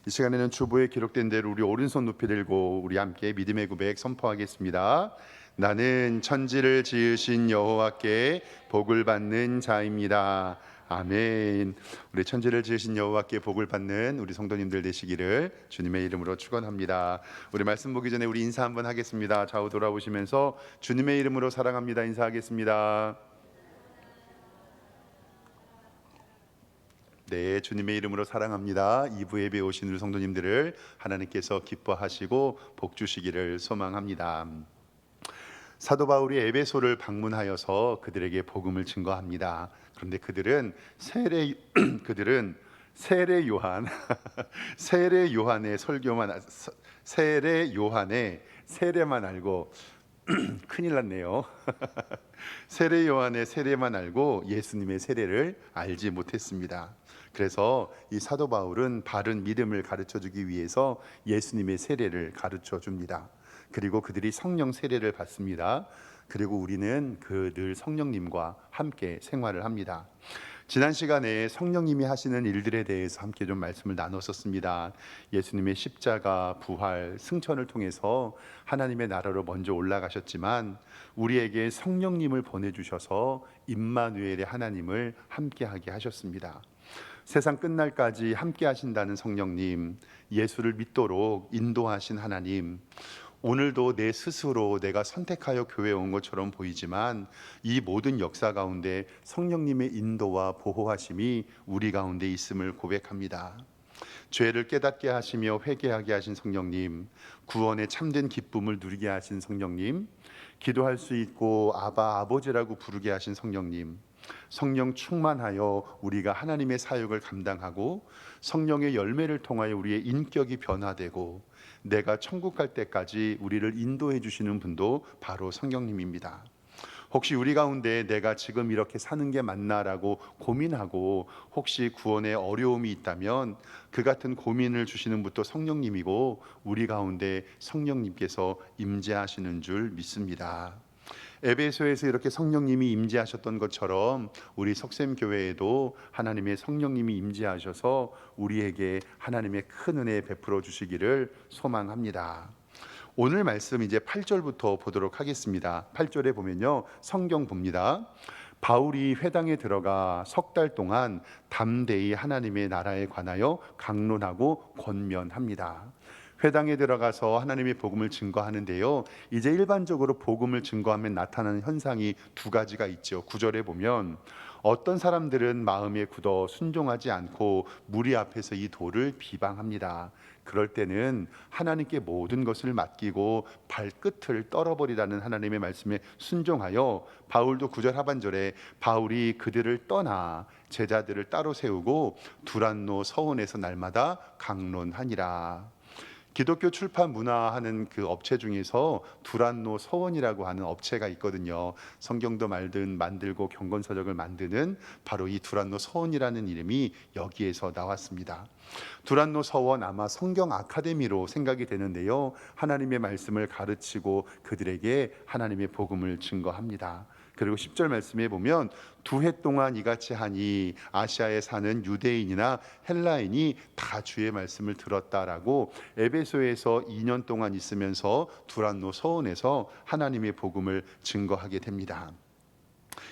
이 시간에는 주보에 기록된 대로 우리 오른손 높이 들고 우리 함께 믿음의 고백 선포하겠습니다. 나는 천지를 지으신 여호와께 복을 받는 자입니다. 아멘. 우리 천지를 지으신 여호와께 복을 받는 우리 성도님들 되시기를 주님의 이름으로 축원합니다. 우리 말씀 보기 전에 우리 인사 한번 하겠습니다. 좌우 돌아보시면서 주님의 이름으로 사랑합니다 인사하겠습니다. 네, 주님의 이름으로 사랑합니다. 2부 예배 오신 우리 성도님들을 하나님께서 기뻐하시고 복 주시기를 소망합니다. 사도 바울이 에베소를 방문하여서 그들에게 복음을 증거합니다. 그런데 그들은 세례 요한 세례 요한의 설교만 세례 요한의 세례만 알고 큰일 났네요. 세례 요한의 세례만 알고 예수님의 세례를 알지 못했습니다. 그래서 이 사도 바울은 바른 믿음을 가르쳐 주기 위해서 예수님의 세례를 가르쳐 줍니다. 그리고 그들이 성령 세례를 받습니다. 그리고 우리는 그 늘 성령님과 함께 생활을 합니다. 지난 시간에 성령님이 하시는 일들에 대해서 함께 좀 말씀을 나눴었습니다. 예수님의 십자가, 부활, 승천을 통해서 하나님의 나라로 먼저 올라가셨지만 우리에게 성령님을 보내주셔서 임마누엘의 하나님을 함께하게 하셨습니다. 세상 끝날까지 함께 하신다는 성령님, 예수를 믿도록 인도하신 하나님, 오늘도 내 스스로 내가 선택하여 교회에 온 것처럼 보이지만 이 모든 역사 가운데 성령님의 인도와 보호하심이 우리 가운데 있음을 고백합니다. 죄를 깨닫게 하시며 회개하게 하신 성령님, 구원의 참된 기쁨을 누리게 하신 성령님, 기도할 수 있고 아바 아버지라고 부르게 하신 성령님, 성령 충만하여 우리가 하나님의 사역을 감당하고 성령의 열매를 통하여 우리의 인격이 변화되고 내가 천국 갈 때까지 우리를 인도해 주시는 분도 바로 성령님입니다. 혹시 우리 가운데 내가 지금 이렇게 사는 게 맞나라고 고민하고 혹시 구원에 어려움이 있다면 그 같은 고민을 주시는 분도 성령님이고 우리 가운데 성령님께서 임재하시는 줄 믿습니다. 에베소에서 이렇게 성령님이 임재하셨던 것처럼 우리 석샘교회에도 하나님의 성령님이 임재하셔서 우리에게 하나님의 큰 은혜 베풀어 주시기를 소망합니다. 오늘 말씀 이제 8절부터 보도록 하겠습니다. 8절에 보면요, 성경 봅니다. 바울이 회당에 들어가 석 달 동안 담대히 하나님의 나라에 관하여 강론하고 권면합니다. 회당에 들어가서 하나님의 복음을 증거하는데요, 이제 일반적으로 복음을 증거하면 나타나는 현상이 두 가지가 있죠. 9절에 보면 어떤 사람들은 마음에 굳어 순종하지 않고 무리 앞에서 이 도를 비방합니다. 그럴 때는 하나님께 모든 것을 맡기고 발끝을 떨어버리라는 하나님의 말씀에 순종하여 바울도 9절 하반절에 바울이 그들을 떠나 제자들을 따로 세우고 두란노 서원에서 날마다 강론하니라. 기독교 출판 문화하는 그 업체 중에서 두란노 서원이라고 하는 업체가 있거든요. 성경도 만들고 경건서적을 만드는 바로 이 두란노 서원이라는 이름이 여기에서 나왔습니다. 두란노 서원, 아마 성경 아카데미로 생각이 되는데요, 하나님의 말씀을 가르치고 그들에게 하나님의 복음을 증거합니다. 그리고 10절 말씀에 보면 두 해 동안 이같이 하니 아시아에 사는 유대인이나 헬라인이 다 주의 말씀을 들었다라고 에베소에서 2년 동안 있으면서 두란노 서원에서 하나님의 복음을 증거하게 됩니다.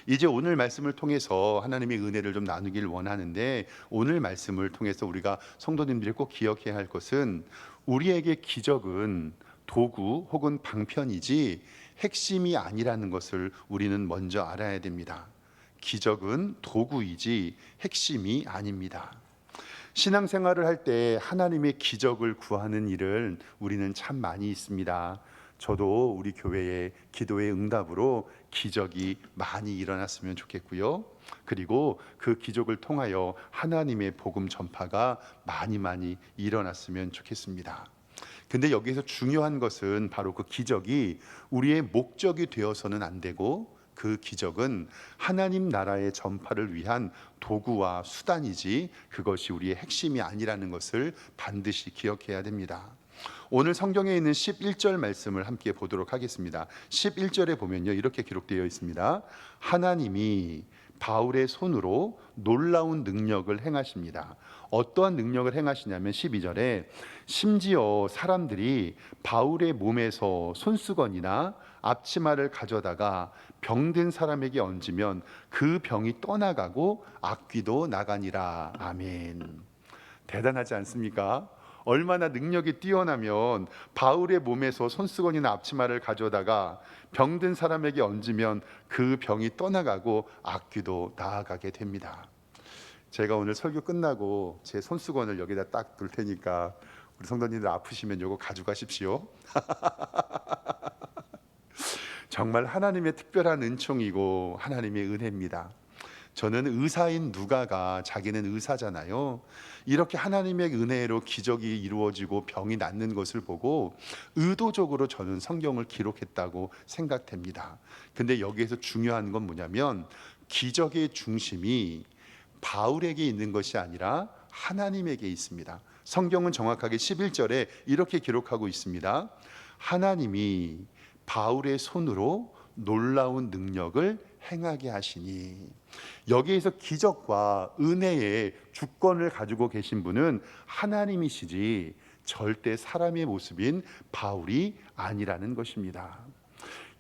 이제 오늘 말씀을 통해서 하나님의 은혜를 좀 나누길 원하는데, 오늘 말씀을 통해서 우리가 성도님들이 꼭 기억해야 할 것은 우리에게 기적은 도구 혹은 방편이지 핵심이 아니라는 것을 우리는 먼저 알아야 됩니다. 기적은 도구이지 핵심이 아닙니다. 신앙생활을 할 때 하나님의 기적을 구하는 일은 우리는 참 많이 있습니다. 저도 우리 교회의 기도의 응답으로 기적이 많이 일어났으면 좋겠고요. 그리고 그 기적을 통하여 하나님의 복음 전파가 많이 일어났으면 좋겠습니다. 근데 여기서 중요한 것은 바로 그 기적이 우리의 목적이 되어서는 안 되고, 그 기적은 하나님 나라의 전파를 위한 도구와 수단이지 그것이 우리의 핵심이 아니라는 것을 반드시 기억해야 됩니다. 오늘 성경에 있는 11절 말씀을 함께 보도록 하겠습니다. 11절에 보면요, 이렇게 기록되어 있습니다. 하나님이 바울의 손으로 놀라운 능력을 행하십니다. 어떠한 능력을 행하시냐면 12절에 심지어 사람들이 바울의 몸에서 손수건이나 앞치마를 가져다가 병든 사람에게 얹으면 그 병이 떠나가고 악귀도 나가니라. 아멘. 대단하지 않습니까? 얼마나 능력이 뛰어나면 바울의 몸에서 손수건이나 앞치마를 가져다가 병든 사람에게 얹으면 그 병이 떠나가고 악귀도 나아가게 됩니다. 제가 오늘 설교 끝나고 제 손수건을 여기다 딱 둘 테니까 우리 성도님들 아프시면 요거 가져가십시오. 정말 하나님의 특별한 은총이고 하나님의 은혜입니다. 저는 의사인 누가가 자기는 의사잖아요. 이렇게 하나님의 은혜로 기적이 이루어지고 병이 낫는 것을 보고 의도적으로 저는 성경을 기록했다고 생각됩니다. 근데 여기에서 중요한 건 뭐냐면 기적의 중심이 바울에게 있는 것이 아니라 하나님에게 있습니다. 성경은 정확하게 11절에 이렇게 기록하고 있습니다. 하나님이 바울의 손으로 놀라운 능력을 행하게 하시니. 여기에서 기적과 은혜의 주권을 가지고 계신 분은 하나님이시지 절대 사람의 모습인 바울이 아니라는 것입니다.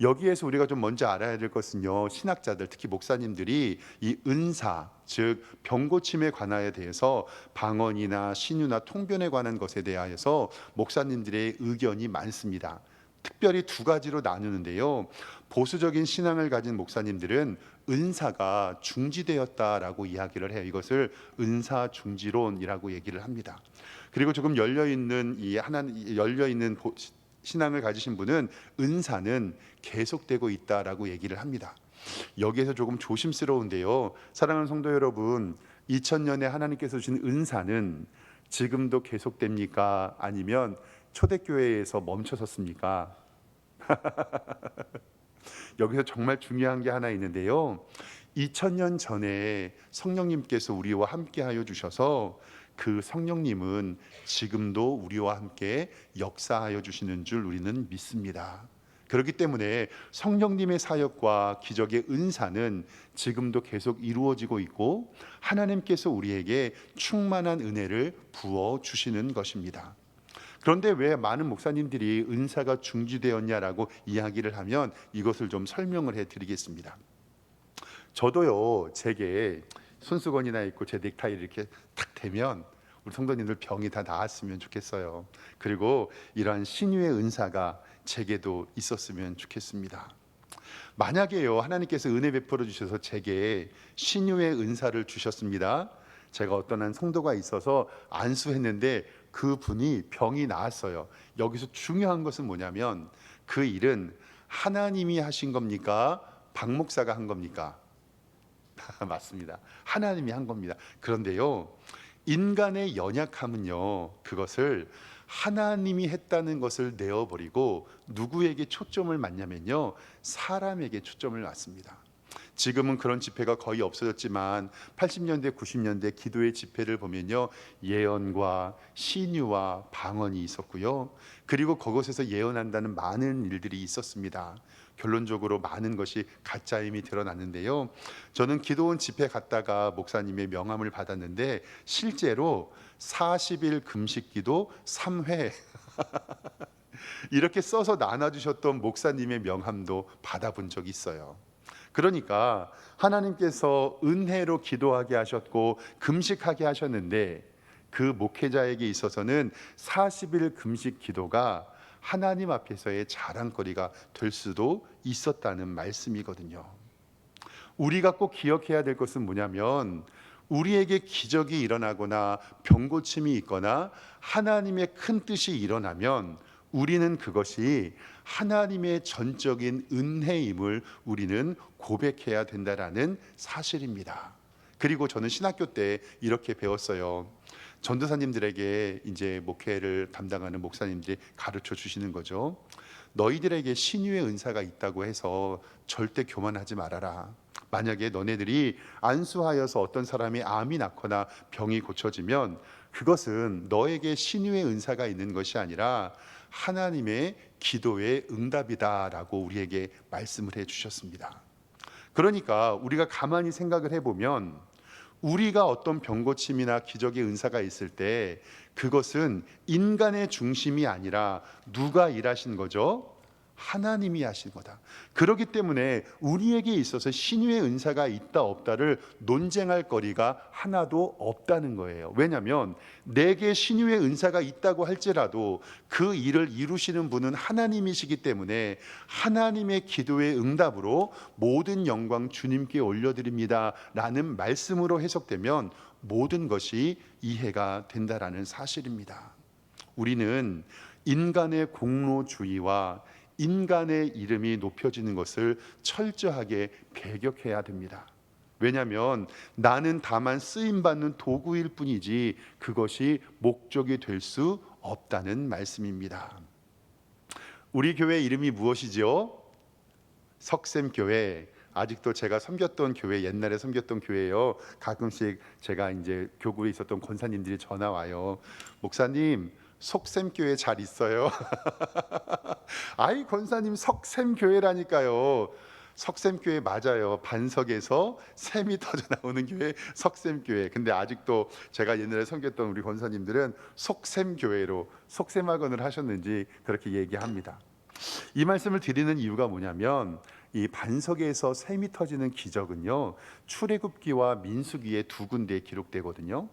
여기에서 우리가 좀 먼저 알아야 될 것은요, 신학자들 특히 목사님들이 이 은사 즉 병고침에 관하여 대해서 방언이나 신유나 통변에 관한 것에 대하여서 목사님들의 의견이 많습니다. 특별히 두 가지로 나누는데요, 보수적인 신앙을 가진 목사님들은 은사가 중지되었다라고 이야기를 해요. 이것을 은사 중지론이라고 얘기를 합니다. 그리고 조금 열려있는 신앙을 가지신 분은 은사는 계속되고 있다라고 얘기를 합니다. 여기에서 조금 조심스러운데요, 사랑하는 성도 여러분, 2000년에 하나님께서 주신 은사는 지금도 계속됩니까? 아니면 초대교회에서 멈춰섰습니까? 여기서 정말 중요한 게 하나 있는데요, 2000년 전에 성령님께서 우리와 함께하여 주셔서 그 성령님은 지금도 우리와 함께 역사하여 주시는 줄 우리는 믿습니다. 그렇기 때문에 성령님의 사역과 기적의 은사는 지금도 계속 이루어지고 있고 하나님께서 우리에게 충만한 은혜를 부어 주시는 것입니다. 그런데 왜 많은 목사님들이 은사가 중지되었냐라고 이야기를 하면 이것을 좀 설명을 해드리겠습니다. 저도요, 제게 손수건이나 입고 제 넥타이를 이렇게 탁 대면 우리 성도님들 병이 다 나았으면 좋겠어요. 그리고 이러한 신유의 은사가 제게도 있었으면 좋겠습니다. 만약에요, 하나님께서 은혜 베풀어 주셔서 제게 신유의 은사를 주셨습니다. 제가 어떤 한 성도가 있어서 안수했는데 그 분이 병이 나았어요. 여기서 중요한 것은 뭐냐면 그 일은 하나님이 하신 겁니까? 박 목사가 한 겁니까? 맞습니다. 하나님이 한 겁니다. 그런데요, 인간의 연약함은요, 그것을 하나님이 했다는 것을 내어버리고 누구에게 초점을 맞냐면요, 사람에게 초점을 맞습니다. 지금은 그런 집회가 거의 없어졌지만 80년대 90년대 기도의 집회를 보면요, 예언과 신유와 방언이 있었고요, 그리고 그곳에서 예언한다는 많은 일들이 있었습니다. 결론적으로 많은 것이 가짜임이 드러났는데요, 저는 기도원 집회 갔다가 목사님의 명함을 받았는데 실제로 40일 금식기도 3회 이렇게 써서 나눠주셨던 목사님의 명함도 받아본 적이 있어요. 그러니까 하나님께서 은혜로 기도하게 하셨고 금식하게 하셨는데 그 목회자에게 있어서는 40일 금식 기도가 하나님 앞에서의 자랑거리가 될 수도 있었다는 말씀이거든요. 우리가 꼭 기억해야 될 것은 뭐냐면 우리에게 기적이 일어나거나 병고침이 있거나 하나님의 큰 뜻이 일어나면 우리는 그것이 하나님의 전적인 은혜임을 우리는 고백해야 된다라는 사실입니다. 그리고 저는 신학교 때 이렇게 배웠어요. 전도사님들에게 이제 목회를 담당하는 목사님들이 가르쳐 주시는 거죠. 너희들에게 신유의 은사가 있다고 해서 절대 교만하지 말아라. 만약에 너네들이 안수하여서 어떤 사람이 암이 낫거나 병이 고쳐지면 그것은 너에게 신유의 은사가 있는 것이 아니라 하나님의 기도의 응답이다라고 우리에게 말씀을 해 주셨습니다. 그러니까 우리가 가만히 생각을 해보면 우리가 어떤 병고침이나 기적의 은사가 있을 때 그것은 인간의 중심이 아니라 누가 일하신 거죠? 하나님이 하신 거다. 그렇기 때문에 우리에게 있어서 신유의 은사가 있다 없다를 논쟁할 거리가 하나도 없다는 거예요. 왜냐하면 내게 신유의 은사가 있다고 할지라도 그 일을 이루시는 분은 하나님이시기 때문에 하나님의 기도의 응답으로 모든 영광 주님께 올려드립니다 라는 말씀으로 해석되면 모든 것이 이해가 된다라는 사실입니다. 우리는 인간의 공로주의와 인간의 이름이 높여지는 것을 철저하게 배격해야 됩니다. 왜냐하면 나는 다만 쓰임받는 도구일 뿐이지 그것이 목적이 될 수 없다는 말씀입니다. 우리 교회 이름이 무엇이죠? 석샘교회. 아직도 제가 섬겼던 교회, 옛날에 섬겼던 교회요. 가끔씩 제가 이제 교구에 있었던 권사님들이 전화 와요. 목사님, 속샘교회 잘 있어요? 아이 권사님, 석샘교회라니까요. 석샘교회 맞아요. 반석에서 샘이 터져 나오는 교회 석샘교회. 근데 아직도 제가 옛날에 섬겼던 우리 권사님들은 속샘교회로 속셈학원을 하셨는지 그렇게 얘기합니다. 이 말씀을 드리는 이유가 뭐냐면 이 반석에서 샘이 터지는 기적은요, 출애굽기와 민수기의 두 군데에 기록되거든요.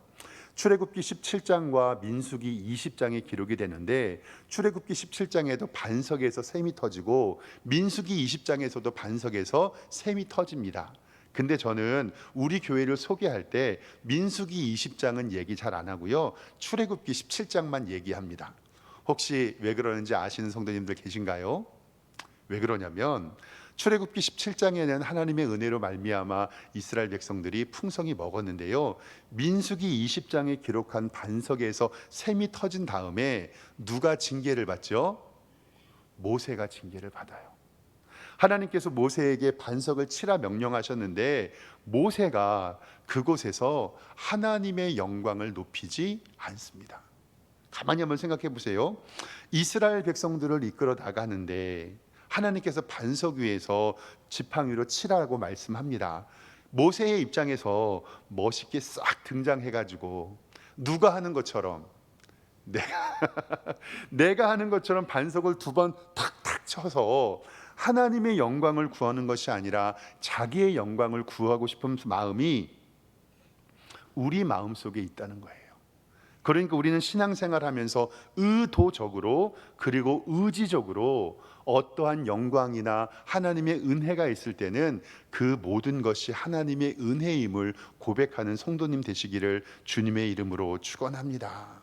출애굽기 17장과 민수기 20장에 기록이 되는데 출애굽기 17장에도 반석에서 샘이 터지고 민수기 20장에서도 반석에서 샘이 터집니다. 근데 저는 우리 교회를 소개할 때 민수기 20장은 얘기 잘 안 하고요, 출애굽기 17장만 얘기합니다. 혹시 왜 그러는지 아시는 성도님들 계신가요? 왜 그러냐면 출애굽기 17장에는 하나님의 은혜로 말미암아 이스라엘 백성들이 풍성히 먹었는데요, 민수기 20장에 기록한 반석에서 샘이 터진 다음에 누가 징계를 받죠? 모세가 징계를 받아요. 하나님께서 모세에게 반석을 치라 명령하셨는데 모세가 그곳에서 하나님의 영광을 높이지 않습니다. 가만히 한번 생각해 보세요. 이스라엘 백성들을 이끌어 나가는데 하나님께서 반석 위에서 지팡이로 치라고 말씀합니다. 모세의 입장에서 멋있게 싹 등장해가지고 누가 하는 것처럼 내가 하는 것처럼 반석을 두 번 탁탁 쳐서 하나님의 영광을 구하는 것이 아니라 자기의 영광을 구하고 싶은 마음이 우리 마음속에 있다는 거예요. 그러니까 우리는 신앙생활하면서 의도적으로 그리고 의지적으로 어떠한 영광이나 하나님의 은혜가 있을 때는 그 모든 것이 하나님의 은혜임을 고백하는 성도님 되시기를 주님의 이름으로 축원합니다.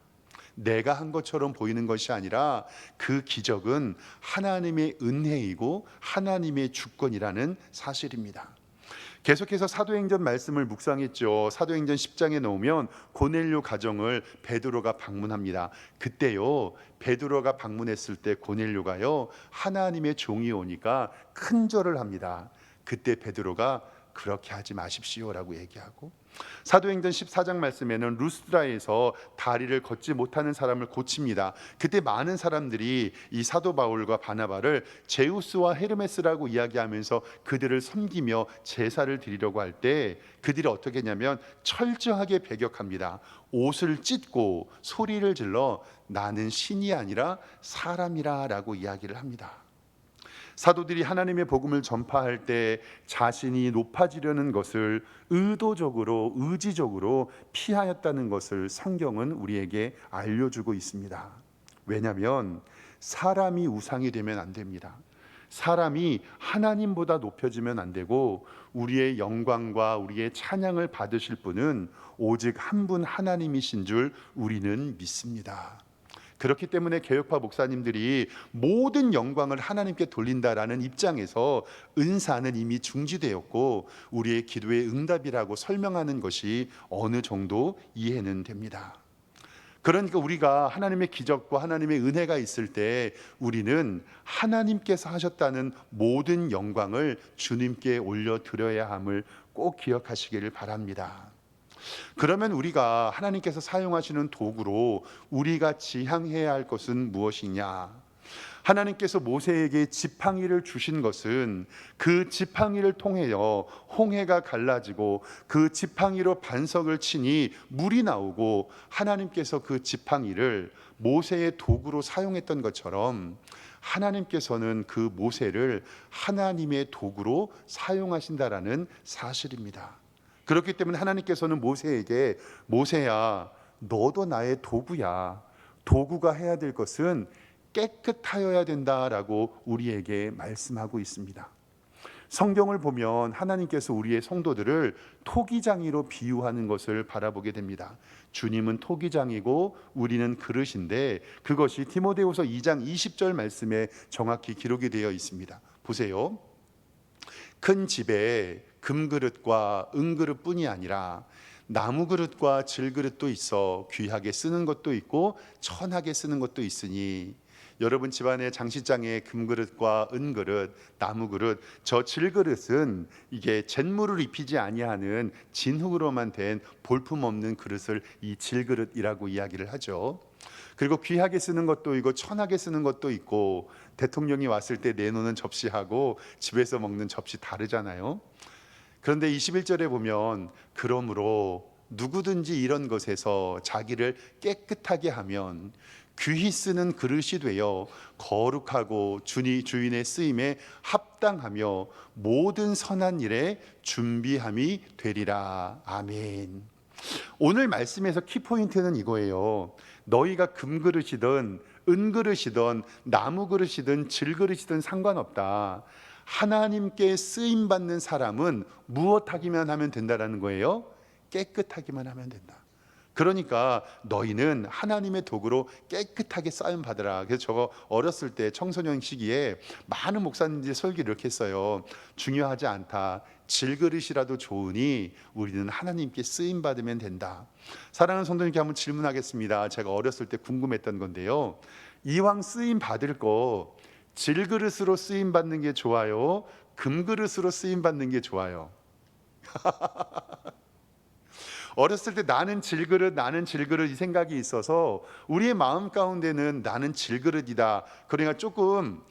내가 한 것처럼 보이는 것이 아니라 그 기적은 하나님의 은혜이고 하나님의 주권이라는 사실입니다. 계속해서 사도행전 말씀을 묵상했죠. 사도행전 10장에 놓으면 고넬료 가정을 베드로가 방문합니다. 그때요, 베드로가 방문했을 때 고넬료가요, 하나님의 종이 오니까 큰 절을 합니다. 그때 베드로가 그렇게 하지 마십시오라고 얘기하고, 사도행전 14장 말씀에는 루스드라에서 다리를 걷지 못하는 사람을 고칩니다. 그때 많은 사람들이 이 사도 바울과 바나바를 제우스와 헤르메스라고 이야기하면서 그들을 섬기며 제사를 드리려고 할 때 그들이 어떻게 했냐면 철저하게 배격합니다. 옷을 찢고 소리를 질러 나는 신이 아니라 사람이라 라고 이야기를 합니다. 사도들이 하나님의 복음을 전파할 때 자신이 높아지려는 것을 의도적으로 의지적으로 피하였다는 것을 성경은 우리에게 알려주고 있습니다. 왜냐하면 사람이 우상이 되면 안 됩니다. 사람이 하나님보다 높여지면 안 되고 우리의 영광과 우리의 찬양을 받으실 분은 오직 한 분 하나님이신 줄 우리는 믿습니다. 그렇기 때문에 개혁파 목사님들이 모든 영광을 하나님께 돌린다라는 입장에서 은사는 이미 중지되었고 우리의 기도의 응답이라고 설명하는 것이 어느 정도 이해는 됩니다. 그러니까 우리가 하나님의 기적과 하나님의 은혜가 있을 때 우리는 하나님께서 하셨다는 모든 영광을 주님께 올려드려야 함을 꼭 기억하시기를 바랍니다. 그러면 우리가 하나님께서 사용하시는 도구로 우리가 지향해야 할 것은 무엇이냐? 하나님께서 모세에게 지팡이를 주신 것은 그 지팡이를 통하여 홍해가 갈라지고 그 지팡이로 반석을 치니 물이 나오고 하나님께서 그 지팡이를 모세의 도구로 사용했던 것처럼 하나님께서는 그 모세를 하나님의 도구로 사용하신다라는 사실입니다. 그렇기 때문에 하나님께서는 모세에게 모세야 너도 나의 도구야. 도구가 해야 될 것은 깨끗하여야 된다라고 우리에게 말씀하고 있습니다. 성경을 보면 하나님께서 우리의 성도들을 토기장이로 비유하는 것을 바라보게 됩니다. 주님은 토기장이고 우리는 그릇인데 그것이 디모데후서 2장 20절 말씀에 정확히 기록이 되어 있습니다. 보세요. 큰 집에 금그릇과 은그릇뿐이 아니라 나무 그릇과 질그릇도 있어 귀하게 쓰는 것도 있고 천하게 쓰는 것도 있으니 여러분 집안의 장식장에 금그릇과 은그릇, 나무그릇, 저 질그릇은 이게 잿물을 입히지 아니하는 진흙으로만 된 볼품없는 그릇을 이 질그릇이라고 이야기를 하죠. 그리고 귀하게 쓰는 것도 있고 천하게 쓰는 것도 있고 대통령이 왔을 때 내놓는 접시하고 집에서 먹는 접시 다르잖아요. 그런데 21절에 보면 그러므로 누구든지 이런 것에서 자기를 깨끗하게 하면 귀히 쓰는 그릇이 되어 거룩하고 주인의 쓰임에 합당하며 모든 선한 일에 준비함이 되리라. 아멘. 오늘 말씀에서 키포인트는 이거예요. 너희가 금그릇이든 은그릇이든 나무그릇이든 질그릇이든 상관없다. 하나님께 쓰임받는 사람은 무엇하기만 하면 된다라는 거예요? 깨끗하기만 하면 된다. 그러니까 너희는 하나님의 도구로 깨끗하게 쌓임 받으라. 그래서 저거 어렸을 때 청소년 시기에 많은 목사님들이 설교를 이렇게 했어요. 중요하지 않다. 질그릇이라도 좋으니 우리는 하나님께 쓰임 받으면 된다. 사랑하는 성도님께 한번 질문하겠습니다. 제가 어렸을 때 궁금했던 건데요. 이왕 쓰임 받을 거 질그릇으로 쓰임 받는 게 좋아요? 금그릇으로 쓰임 받는 게 좋아요? 어렸을 때 나는 질그릇 이 생각이 있어서 우리의 마음 가운데는 나는 질그릇이다. 그러니까 조금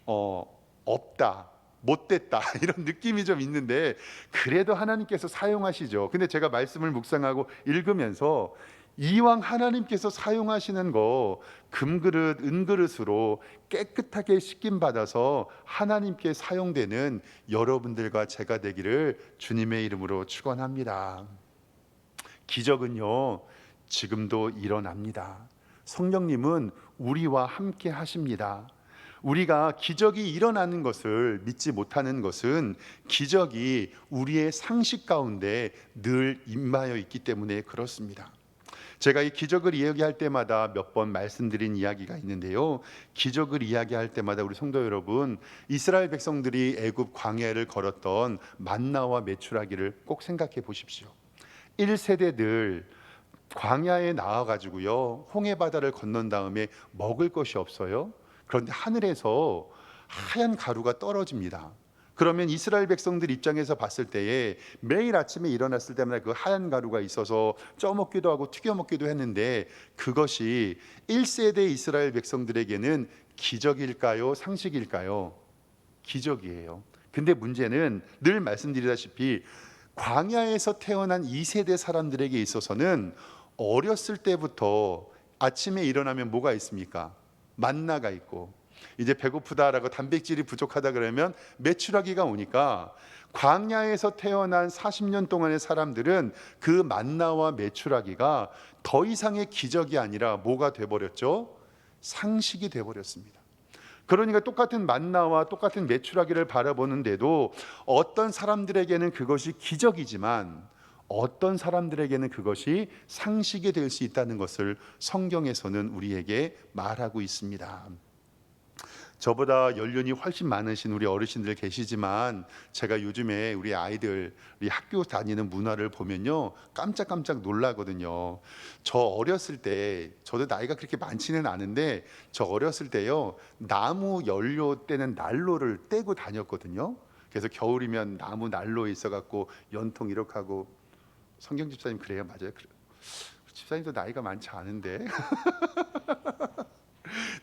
없다, 못됐다 이런 느낌이 좀 있는데 그래도 하나님께서 사용하시죠. 근데 제가 말씀을 묵상하고 읽으면서 이왕 하나님께서 사용하시는 거 금그릇, 은그릇으로 깨끗하게 씻김 받아서 하나님께 사용되는 여러분들과 제가 되기를 주님의 이름으로 축원합니다. 기적은요 지금도 일어납니다. 성령님은 우리와 함께 하십니다. 우리가 기적이 일어나는 것을 믿지 못하는 것은 기적이 우리의 상식 가운데 늘 임하여 있기 때문에 그렇습니다. 제가 이 기적을 이야기할 때마다 몇 번 말씀드린 이야기가 있는데요. 기적을 이야기할 때마다 우리 성도 여러분, 이스라엘 백성들이 애굽 광야를 걸었던 만나와 메추라기를 꼭 생각해 보십시오. 1세대들 광야에 나와가지고요 홍해 바다를 건넌 다음에 먹을 것이 없어요. 그런데 하늘에서 하얀 가루가 떨어집니다. 그러면 이스라엘 백성들 입장에서 봤을 때에 매일 아침에 일어났을 때마다 그 하얀 가루가 있어서 쪄먹기도 하고 튀겨먹기도 했는데 그것이 1세대 이스라엘 백성들에게는 기적일까요? 상식일까요? 기적이에요. 근데 문제는 늘 말씀드리다시피 광야에서 태어난 2세대 사람들에게 있어서는 어렸을 때부터 아침에 일어나면 뭐가 있습니까? 만나가 있고 이제 배고프다라고 단백질이 부족하다 그러면 메추라기가 오니까 광야에서 태어난 40년 동안의 사람들은 그 만나와 메추라기가 더 이상의 기적이 아니라 뭐가 돼버렸죠? 상식이 돼버렸습니다. 그러니까 똑같은 만나와 똑같은 메추라기를 바라보는데도 어떤 사람들에게는 그것이 기적이지만 어떤 사람들에게는 그것이 상식이 될 수 있다는 것을 성경에서는 우리에게 말하고 있습니다. 저보다 연륜이 훨씬 많으신 우리 어르신들 계시지만 제가 요즘에 우리 아이들이 학교 다니는 문화를 보면요 깜짝깜짝 놀라거든요. 저 어렸을 때 저도 나이가 그렇게 많지는 않은데 저 어렸을 때요 나무 연료 떼는 난로를 떼고 다녔거든요. 그래서 겨울이면 나무 난로에 있어갖고 연통 이렇게 하고 성경 집사님 그래요? 맞아요? 집사님도 나이가 많지 않은데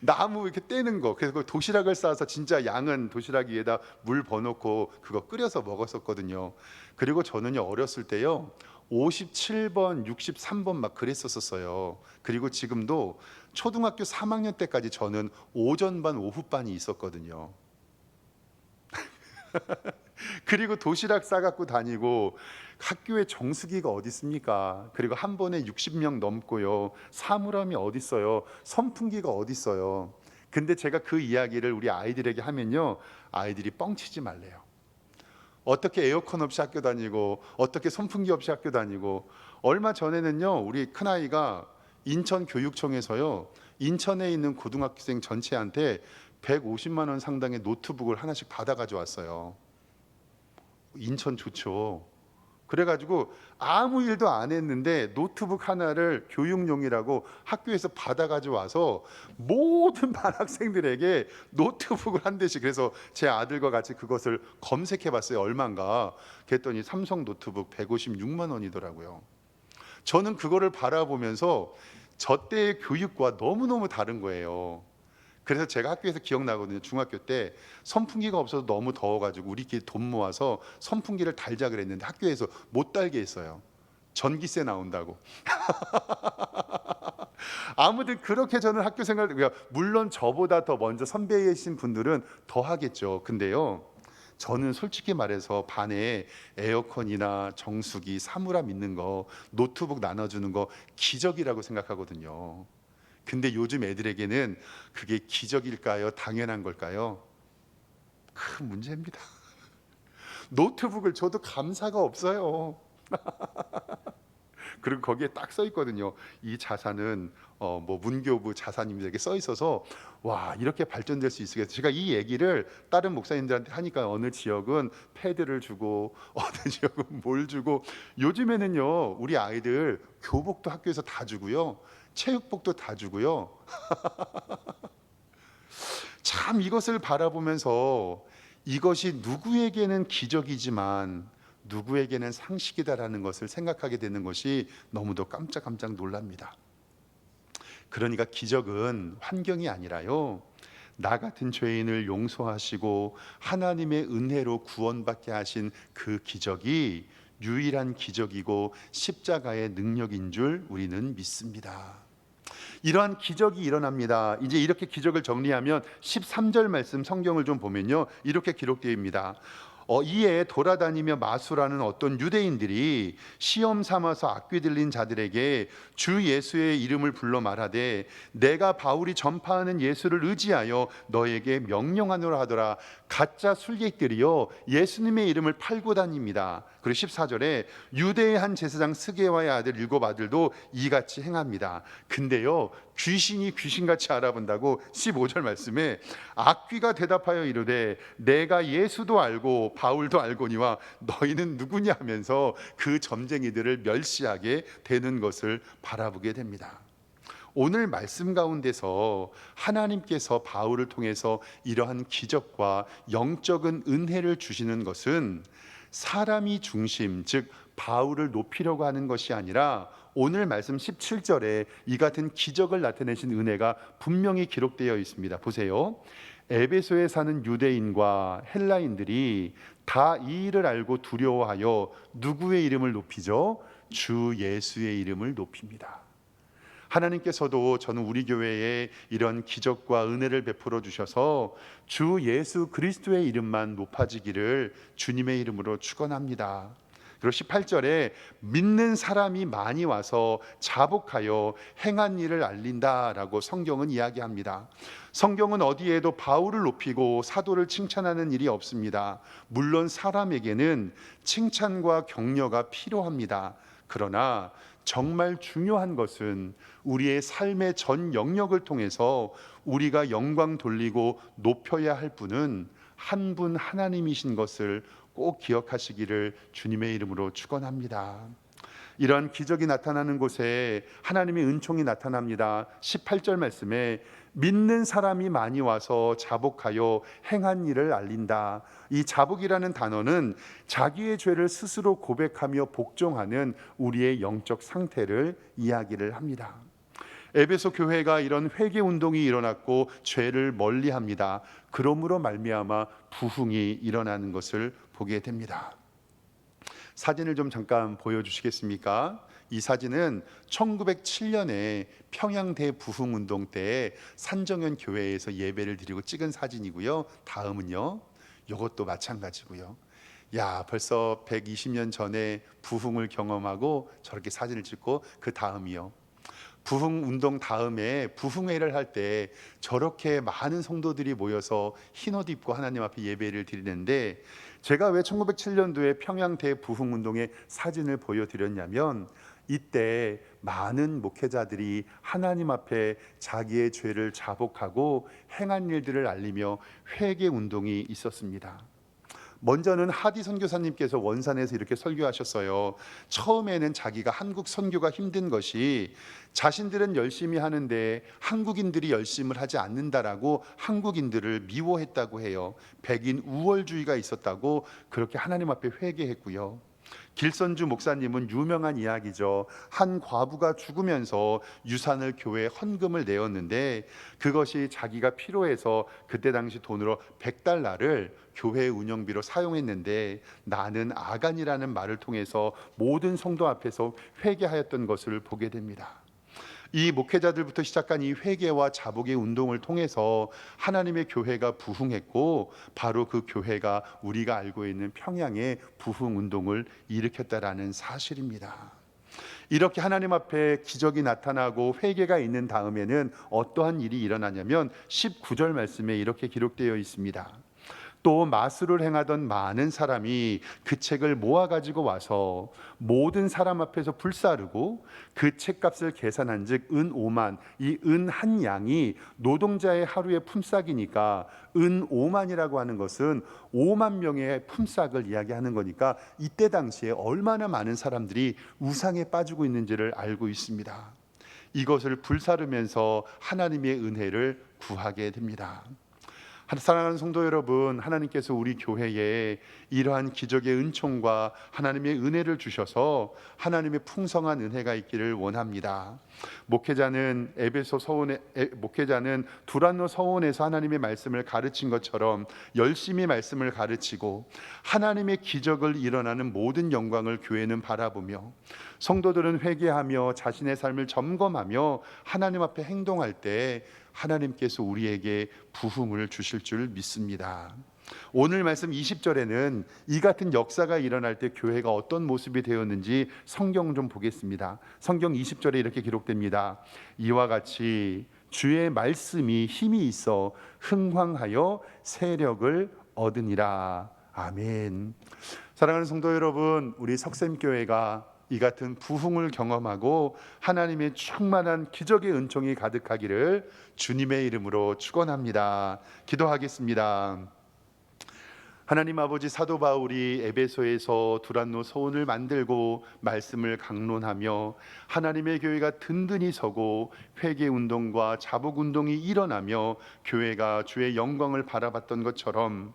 나무 이렇게 떼는 거. 그래서 그 도시락을 싸서 진짜 양은 도시락 위에다 물 버놓고 그거 끓여서 먹었었거든요. 그리고 저는요 어렸을 때요 57번, 63번 막 그랬었어요. 그리고 지금도 초등학교 3학년 때까지 저는 오전반, 오후반이 있었거든요. 그리고 도시락 싸갖고 다니고 학교에 정수기가 어디 있습니까? 그리고 한 번에 60명 넘고요. 사물함이 어디 있어요? 선풍기가 어디 있어요? 근데 제가 그 이야기를 우리 아이들에게 하면요, 아이들이 뻥치지 말래요. 어떻게 에어컨 없이 학교 다니고 어떻게 선풍기 없이 학교 다니고. 얼마 전에는요 우리 큰아이가 인천교육청에서요 인천에 있는 고등학생 전체한테 150만 원 상당의 노트북을 하나씩 받아 가져왔어요. 인천 좋죠. 그래가지고 아무 일도 안 했는데 노트북 하나를 교육용이라고 학교에서 받아 가져와서 모든 반 학생들에게 노트북을 한 대씩. 그래서 제 아들과 같이 그것을 검색해 봤어요. 얼마인가. 그랬더니 삼성 노트북 156만 원이더라고요. 저는 그거를 바라보면서 저 때의 교육과 너무너무 다른 거예요. 그래서 제가 학교에서 기억나거든요. 중학교 때 선풍기가 없어서 너무 더워가지고 우리끼리 돈 모아서 선풍기를 달자 그랬는데 학교에서 못 달게 했어요. 전기세 나온다고. 아무튼 그렇게 저는 학교 생활, 물론 저보다 더 먼저 선배이신 분들은 더 하겠죠. 근데요 저는 솔직히 말해서 반에 에어컨이나 정수기, 사물함 있는 거, 노트북 나눠주는 거 기적이라고 생각하거든요. 근데 요즘 애들에게는 그게 기적일까요? 당연한 걸까요? 큰 문제입니다. 노트북을 줘도 감사가 없어요. 그리고 거기에 딱 써 있거든요. 이 자산은 뭐 문교부 자산입니다. 이렇게 써 있어서 와 이렇게 발전될 수 있겠어요. 제가 이 얘기를 다른 목사님들한테 하니까 어느 지역은 패드를 주고 어느 지역은 뭘 주고. 요즘에는요 우리 아이들 교복도 학교에서 다 주고요. 체육복도 다 주고요. 참 이것을 바라보면서 이것이 누구에게는 기적이지만 누구에게는 상식이다라는 것을 생각하게 되는 것이 너무도 깜짝깜짝 놀랍니다. 그러니까 기적은 환경이 아니라요 나 같은 죄인을 용서하시고 하나님의 은혜로 구원받게 하신 그 기적이 유일한 기적이고 십자가의 능력인 줄 우리는 믿습니다. 이러한 기적이 일어납니다. 이제 이렇게 기적을 정리하면 13절 말씀 성경을 좀 보면요 이렇게 기록되어 있습니다. 이에 돌아다니며 마술하는 어떤 유대인들이 시험 삼아서 악귀 들린 자들에게 주 예수의 이름을 불러 말하되 내가 바울이 전파하는 예수를 의지하여 너에게 명령하노라 하더라. 가짜 술객들이요 예수님의 이름을 팔고 다닙니다. 그리고 14절에 유대의 한 제사장 스게와의 아들 7 아들도 이같이 행합니다. 근데요 귀신이 귀신같이 알아본다고 15절 말씀에 악귀가 대답하여 이르되 내가 예수도 알고 바울도 알거니와 너희는 누구냐 하면서 그 점쟁이들을 멸시하게 되는 것을 바라보게 됩니다. 오늘 말씀 가운데서 하나님께서 바울을 통해서 이러한 기적과 영적인 은혜를 주시는 것은 사람이 중심, 즉 바울을 높이려고 하는 것이 아니라 오늘 말씀 17절에 이 같은 기적을 나타내신 은혜가 분명히 기록되어 있습니다. 보세요. 에베소에 사는 유대인과 헬라인들이 다 이 일을 알고 두려워하여 누구의 이름을 높이죠? 주 예수의 이름을 높입니다. 하나님께서도 저는 우리 교회에 이런 기적과 은혜를 베풀어 주셔서 주 예수 그리스도의 이름만 높아지기를 주님의 이름으로 축원합니다. 그리고 18절에 믿는 사람이 많이 와서 자복하여 행한 일을 알린다라고 성경은 이야기합니다. 성경은 어디에도 바울을 높이고 사도를 칭찬하는 일이 없습니다. 물론 사람에게는 칭찬과 격려가 필요합니다. 그러나 정말 중요한 것은 우리의 삶의 전 영역을 통해서 우리가 영광 돌리고 높여야 할 분은 한 분 하나님이신 것을 꼭 기억하시기를 주님의 이름으로 축원합니다. 이러한 기적이 나타나는 곳에 하나님의 은총이 나타납니다. 18절 말씀에 믿는 사람이 많이 와서 자복하여 행한 일을 알린다. 이 자복이라는 단어는 자기의 죄를 스스로 고백하며 복종하는 우리의 영적 상태를 이야기를 합니다. 에베소 교회가 이런 회개 운동이 일어났고 죄를 멀리합니다. 그러므로 말미암아 부흥이 일어나는 것을 보게 됩니다. 사진을 좀 잠깐 보여주시겠습니까? 이 사진은 1907년에 평양 대부흥운동 때 산정현 교회에서 예배를 드리고 찍은 사진이고요. 다음은요, 이것도 마찬가지고요. 야, 벌써 120년 전에 부흥을 경험하고 저렇게 사진을 찍고, 그 다음이요, 부흥운동 다음에 부흥회를 할 때 저렇게 많은 성도들이 모여서 흰옷 입고 하나님 앞에 예배를 드리는데, 제가 왜 1907년도에 평양 대부흥운동의 사진을 보여드렸냐면, 이때 많은 목회자들이 하나님 앞에 자기의 죄를 자복하고 행한 일들을 알리며 회개 운동이 있었습니다. 먼저는 하디 선교사님께서 원산에서 이렇게 설교하셨어요. 처음에는 자기가 한국 선교가 힘든 것이 자신들은 열심히 하는데 한국인들이 열심을 하지 않는다라고 한국인들을 미워했다고 해요. 백인 우월주의가 있었다고 그렇게 하나님 앞에 회개했고요. 길선주 목사님은 유명한 이야기죠. 한 과부가 죽으면서 유산을 교회에 헌금을 내었는데, 그것이 자기가 필요해서 그때 당시 돈으로 100달러를 교회 운영비로 사용했는데, 나는 아간이라는 말을 통해서 모든 성도 앞에서 회개하였던 것을 보게 됩니다. 이 목회자들부터 시작한 이 회개와 자복의 운동을 통해서 하나님의 교회가 부흥했고, 바로 그 교회가 우리가 알고 있는 평양의 부흥 운동을 일으켰다라는 사실입니다. 이렇게 하나님 앞에 기적이 나타나고 회개가 있는 다음에는 어떠한 일이 일어나냐면 19절 말씀에 이렇게 기록되어 있습니다. 또 마술을 행하던 많은 사람이 그 책을 모아 가지고 와서 모든 사람 앞에서 불사르고 그 책값을 계산한즉 은 5만, 이 은 한 양이 노동자의 하루의 품삯이니까 은 5만이라고 하는 것은 5만 명의 품삯을 이야기하는 거니까, 이때 당시에 얼마나 많은 사람들이 우상에 빠지고 있는지를 알고 있습니다. 이것을 불사르면서 하나님의 은혜를 구하게 됩니다. 사랑하는 성도 여러분, 하나님께서 우리 교회에 이러한 기적의 은총과 하나님의 은혜를 주셔서 하나님의 풍성한 은혜가 있기를 원합니다. 목회자는 두란노 서원에서 하나님의 말씀을 가르친 것처럼 열심히 말씀을 가르치고, 하나님의 기적을 일어나는 모든 영광을 교회는 바라보며, 성도들은 회개하며 자신의 삶을 점검하며 하나님 앞에 행동할 때 하나님께서 우리에게 부흥을 주실 줄 믿습니다. 오늘 말씀 20절에는 이 같은 역사가 일어날 때 교회가 어떤 모습이 되었는지 성경 좀 보겠습니다. 성경 20절에 이렇게 기록됩니다. 이와 같이 주의 말씀이 힘이 있어 흥황하여 세력을 얻으니라. 아멘. 사랑하는 성도 여러분, 우리 석샘교회가 이 같은 부흥을 경험하고 하나님의 충만한 기적의 은총이 가득하기를 주님의 이름으로 축원합니다. 기도하겠습니다. 하나님 아버지, 사도 바울이 에베소에서 두란노 서원을 만들고 말씀을 강론하며 하나님의 교회가 든든히 서고 회개 운동과 자복 운동이 일어나며 교회가 주의 영광을 바라봤던 것처럼,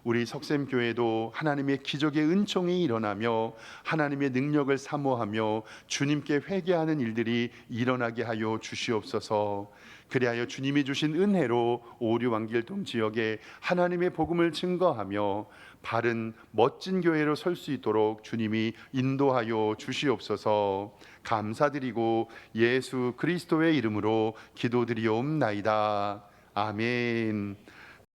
우리 석샘교회도 하나님의 기적의 은총이 일어나며 하나님의 능력을 사모하며 주님께 회개하는 일들이 일어나게 하여 주시옵소서. 그리하여 주님이 주신 은혜로 오류왕길동 지역에 하나님의 복음을 증거하며 바른 멋진 교회로 설 수 있도록 주님이 인도하여 주시옵소서. 감사드리고 예수 그리스도의 이름으로 기도드리옵나이다. 아멘.